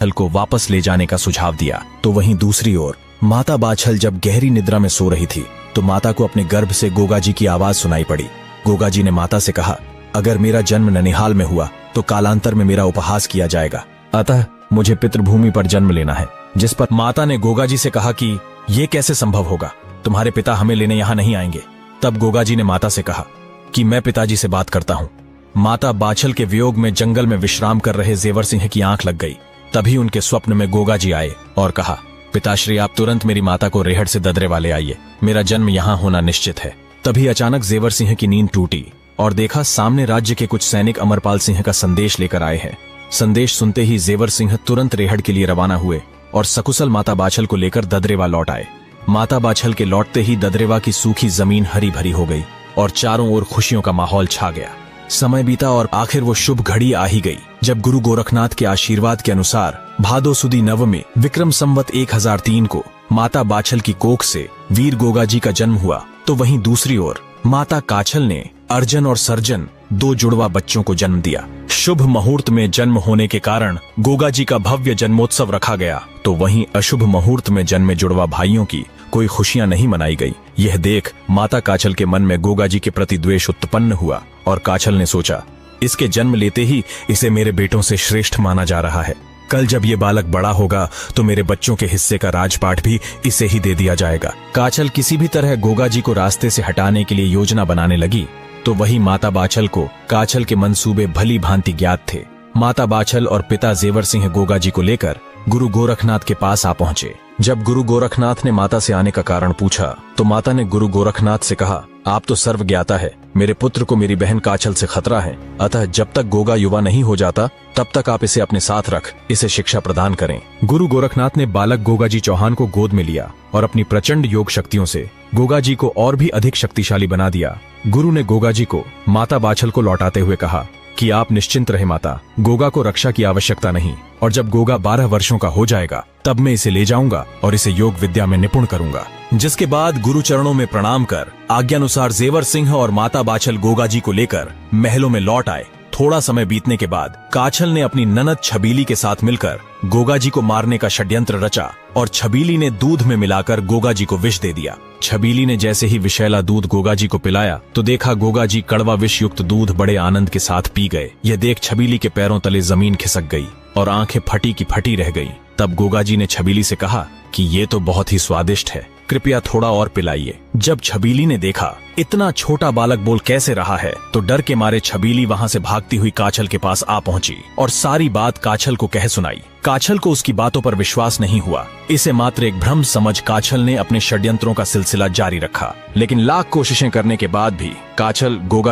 बाछल को वापस ले जाने का सुझाव दिया। तो वहीं दूसरी ओर माता बाछल जब गहरी निद्रा में सो रही थी तो माता को अपने गर्भ से गोगा जी की आवाज सुनाई पड़ी। गोगा जी ने माता से कहा, अगर मेरा जन्म ननिहाल में हुआ तो कालांतर में मेरा उपहास किया जाएगा, अतः मुझे पितृभूमि पर जन्म लेना है। जिस पर माता ने गोगा जी से कहा कि ये कैसे संभव होगा, तुम्हारे पिता हमें लेने यहाँ नहीं आएंगे। तब गोगा जी ने माता से कहा कि मैं पिताजी से बात करता हूँ। माता बाछल के वियोग में जंगल में विश्राम कर रहे जेवर सिंह की आंख लग गई। तभी उनके स्वप्न में गोगा जी आए और कहा, पिताश्री आप तुरंत मेरी माता को रेहड़ से ददरे वाले आइए, मेरा जन्म यहाँ होना निश्चित है। तभी अचानक जेवर सिंह की नींद टूटी और देखा सामने राज्य के कुछ सैनिक अमरपाल सिंह का संदेश लेकर आए हैं। संदेश सुनते ही जेवर सिंह तुरंत रेहड़ के लिए रवाना हुए और सकुशल माता बाछल को लेकर ददरेवा लौट आए। माता बाछल के लौटते ही ददरेवा की सूखी जमीन हरी भरी हो गई और चारों ओर खुशियों का माहौल छा गया। समय बीता और आखिर वो शुभ घड़ी आ ही गई जब गुरु गोरखनाथ के आशीर्वाद के अनुसार भादो सुदी नवमी विक्रम संवत 1003 को माता बाछल की कोख से वीर गोगा जी का जन्म हुआ। तो वहीं दूसरी ओर माता काछल ने अर्जन और सर्जन 2 जुड़वा बच्चों को जन्म दिया। शुभ मुहूर्त में जन्म होने के कारण गोगा जी का भव्य जन्मोत्सव रखा गया। तो वहीं अशुभ मुहूर्त में जन्मे जुड़वा भाइयों की कोई खुशियां नहीं मनाई गई। यह देख माता काछल के मन में गोगा जी के प्रति द्वेष उत्पन्न हुआ और काछल ने सोचा, इसके जन्म लेते ही इसे मेरे बेटों से श्रेष्ठ माना जा रहा है। कल जब ये बालक बड़ा होगा तो मेरे बच्चों के हिस्से का राजपाट भी इसे ही दे दिया जाएगा। काछल किसी भी तरह गोगा जी को रास्ते से हटाने के लिए योजना बनाने लगी। तो वही माता बाछल को काछल के मंसूबे भली भांति ज्ञात थे। माता बाछल और पिता जेवर सिंह गोगा जी को लेकर गुरु गोरखनाथ के पास आ पहुंचे। जब गुरु गोरखनाथ ने माता से आने का कारण पूछा तो माता ने गुरु गोरखनाथ से कहा, आप तो सर्व ज्ञाता है, मेरे पुत्र को मेरी बहन काछल से खतरा है, अतः जब तक गोगा युवा नहीं हो जाता तब तक आप इसे अपने साथ रख इसे शिक्षा प्रदान करें। गुरु गोरखनाथ ने बालक गोगा जी चौहान को गोद में लिया और अपनी प्रचंड योग शक्तियों से गोगा जी को और भी अधिक शक्तिशाली बना दिया। गुरु ने गोगा जी को माता बाछल को लौटाते हुए कहा कि आप निश्चिंत रहे माता, गोगा को रक्षा की आवश्यकता नहीं, और जब गोगा 12 वर्षों का हो जाएगा तब मैं इसे ले जाऊंगा और इसे योग विद्या में निपुण करूंगा। जिसके बाद गुरु चरणों में प्रणाम कर आज्ञानुसार जेवर सिंह और माता बाछल गोगा जी को लेकर महलों में लौट आए। थोड़ा समय बीतने के बाद काछल ने अपनी ननद छबीली के साथ मिलकर गोगा जी को मारने का षड्यंत्र रचा और छबीली ने दूध में मिलाकर गोगा जी को विष दे दिया। छबीली ने जैसे ही विषैला दूध गोगा जी को पिलाया तो देखा गोगा जी कड़वा विष युक्त दूध बड़े आनंद के साथ पी गए। यह देख छबीली के पैरों तले जमीन खिसक गई और आंखें फटी की फटी रह गई। तब गोगा जी ने छबीली से कहा कि ये तो बहुत ही स्वादिष्ट है, कृपया थोड़ा और पिलाइए। जब छबीली ने देखा इतना छोटा बालक बोल कैसे रहा है तो डर के मारे छबीली वहां से भागती हुई काछल के पास आ पहुंची और सारी बात काछल को कह सुनाई। काछल को उसकी बातों पर विश्वास नहीं हुआ। इसे मात्र एक भ्रम समझ काछल ने अपने षड्यंत्रों का सिलसिला जारी रखा, लेकिन लाख कोशिशें करने के बाद भी काछल गोगा